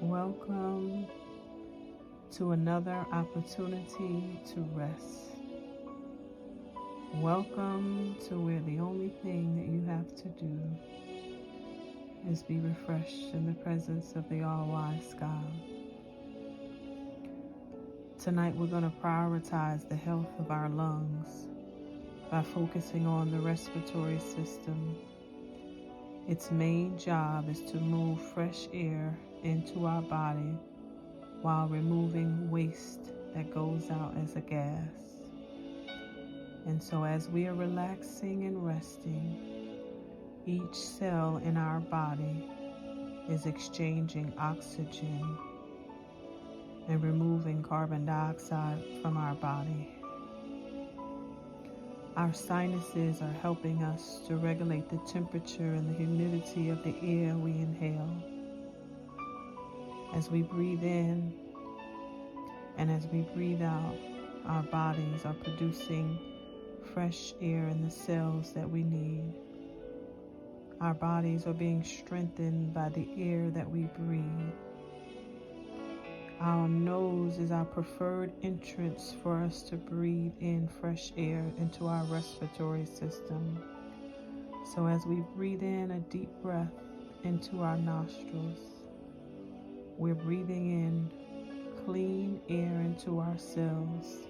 Welcome to another opportunity to rest. Welcome to where the only thing that you have to do is be refreshed in the presence of the all-wise God. Tonight we're going to prioritize the health of our lungs by focusing on the respiratory system. Its main job is to move fresh air into our body while removing waste that goes out as a gas. And so as we are relaxing and resting, each cell in our body is exchanging oxygen and removing carbon dioxide from our body. Our sinuses are helping us to regulate the temperature and the humidity of the air we inhale. As we breathe in and as we breathe out, our bodies are producing fresh air in the cells that we need. Our bodies are being strengthened by the air that we breathe. Our nose is our preferred entrance for us to breathe in fresh air into our respiratory system. So as we breathe in a deep breath into our nostrils, we're breathing in clean air into our cells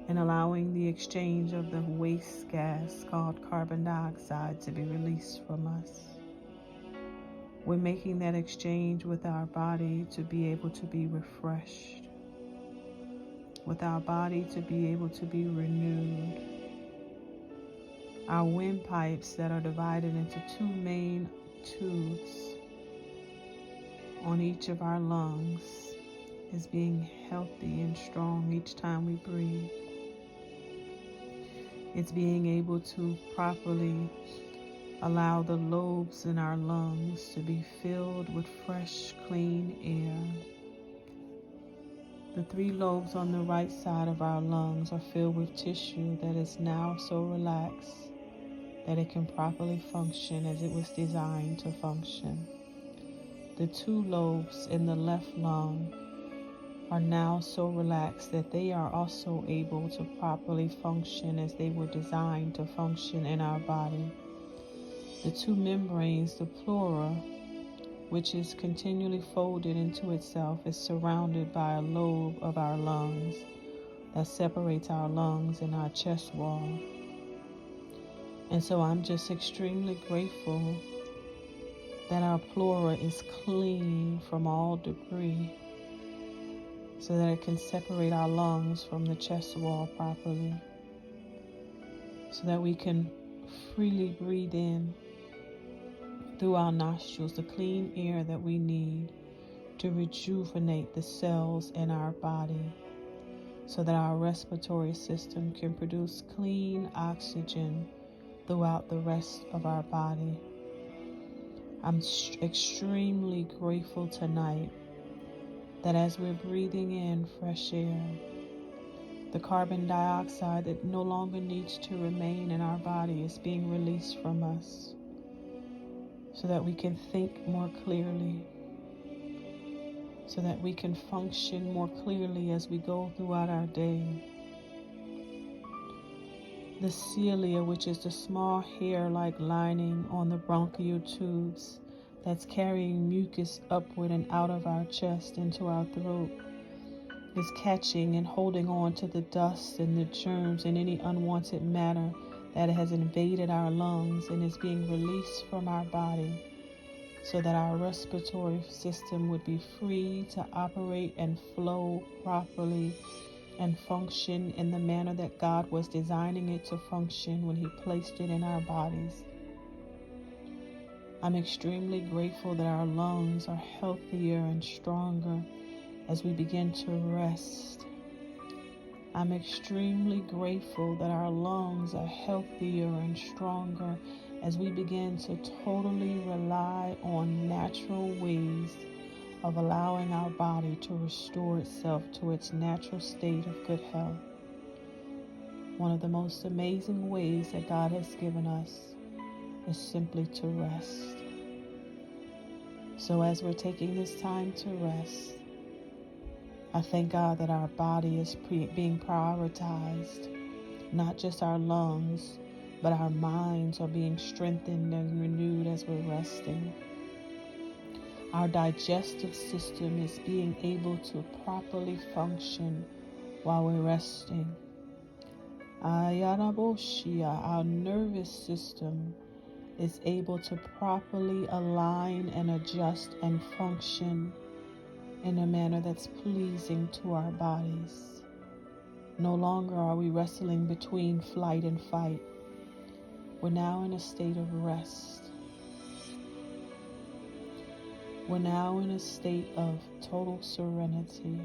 and allowing the exchange of the waste gas called carbon dioxide to be released from us. We're making that exchange with our body to be able to be refreshed, with our body to be able to be renewed. Our windpipes that are divided into two main tubes on each of our lungs is being healthy and strong each time we breathe. It's being able to properly allow the lobes in our lungs to be filled with fresh, clean air. The three lobes on the right side of our lungs are filled with tissue that is now so relaxed that it can properly function as it was designed to function. The two lobes in the left lung are now so relaxed that they are also able to properly function as they were designed to function in our body. The two membranes, the pleura, which is continually folded into itself, is surrounded by a lobe of our lungs that separates our lungs and our chest wall. And so I'm just extremely grateful that our pleura is clean from all debris so that it can separate our lungs from the chest wall properly, so that we can freely breathe in through our nostrils the clean air that we need to rejuvenate the cells in our body, so that our respiratory system can produce clean oxygen throughout the rest of our body. I'm extremely grateful tonight that as we're breathing in fresh air, the carbon dioxide that no longer needs to remain in our body is being released from us, so that we can think more clearly, so that we can function more clearly as we go throughout our day. The cilia, which is the small hair-like lining on the bronchial tubes that's carrying mucus upward and out of our chest into our throat, is catching and holding on to the dust and the germs and any unwanted matter that has invaded our lungs and is being released from our body, so that our respiratory system would be free to operate and flow properly and function in the manner that God was designing it to function when He placed it in our bodies. I'm extremely grateful that our lungs are healthier and stronger as we begin to rest. I'm extremely grateful that our lungs are healthier and stronger as we begin to totally rely on natural ways of allowing our body to restore itself to its natural state of good health. One of the most amazing ways that God has given us is simply to rest. So as we're taking this time to rest, I thank God that our body is being prioritized. Not just our lungs, but our minds are being strengthened and renewed as we're resting. Our digestive system is being able to properly function while we're resting. Our nervous system is able to properly align and adjust and function in a manner that's pleasing to our bodies. No longer are we wrestling between flight and fight. We're now in a state of rest. We're now in a state of total serenity.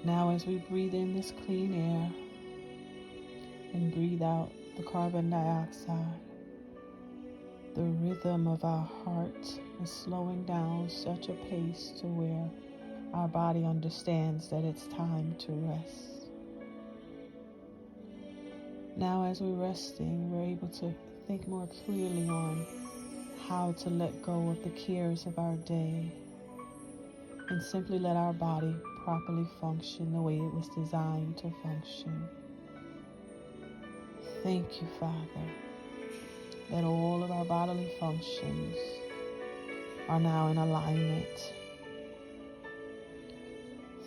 Now as we breathe in this clean air and breathe out the carbon dioxide, the rhythm of our heart is slowing down such a pace to where our body understands that it's time to rest. Now as we're resting, we're able to think more clearly on how to let go of the cares of our day and simply let our body properly function the way it was designed to function. Thank you, Father, that all of our bodily functions are now in alignment.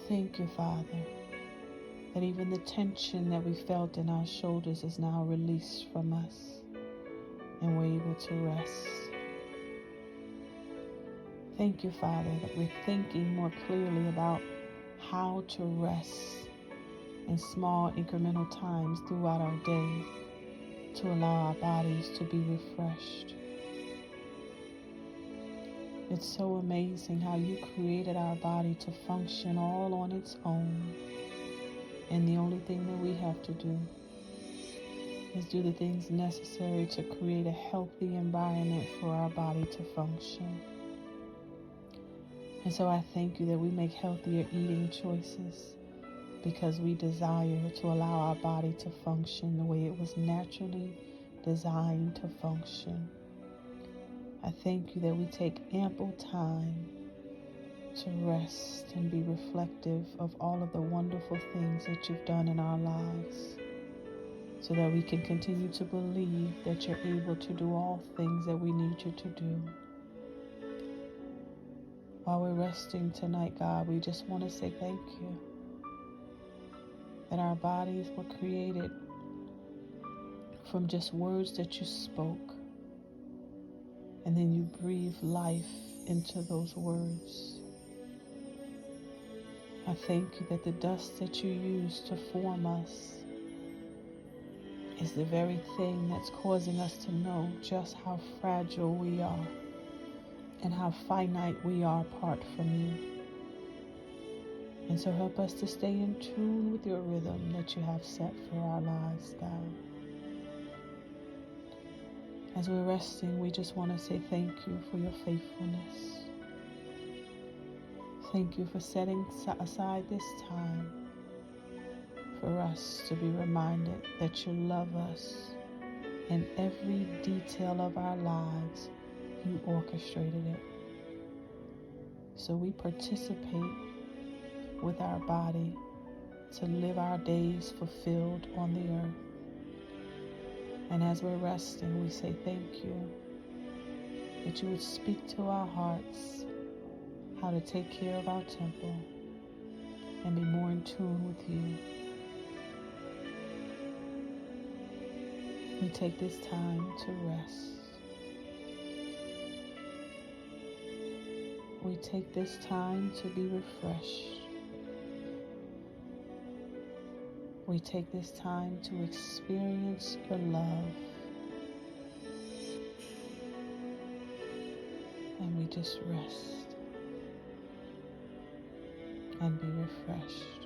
Thank you, Father, that even the tension that we felt in our shoulders is now released from us and we're able to rest. Thank you, Father, that we're thinking more clearly about how to rest in small incremental times throughout our day to allow our bodies to be refreshed. It's so amazing how you created our body to function all on its own. And the only thing that we have to do is do the things necessary to create a healthy environment for our body to function. And so I thank you that we make healthier eating choices because we desire to allow our body to function the way it was naturally designed to function. I thank you that we take ample time to rest and be reflective of all of the wonderful things that you've done in our lives, so that we can continue to believe that you're able to do all things that we need you to do. While we're resting tonight, God, we just want to say thank you that our bodies were created from just words that you spoke, and then you breathe life into those words. I thank you that the dust that you use to form us is the very thing that's causing us to know just how fragile we are and how finite we are apart from you. And so help us to stay in tune with your rhythm that you have set for our lives, God. As we're resting, we just want to say thank you for your faithfulness. Thank you for setting aside this time for us to be reminded that you love us. In every detail of our lives, you orchestrated it. So we participate with our body to live our days fulfilled on the earth. And as we're resting, we say thank you that you would speak to our hearts how to take care of our temple and be more in tune with you. We take this time to rest. We take this time to be refreshed. We take this time to experience your love. And we just rest and be refreshed.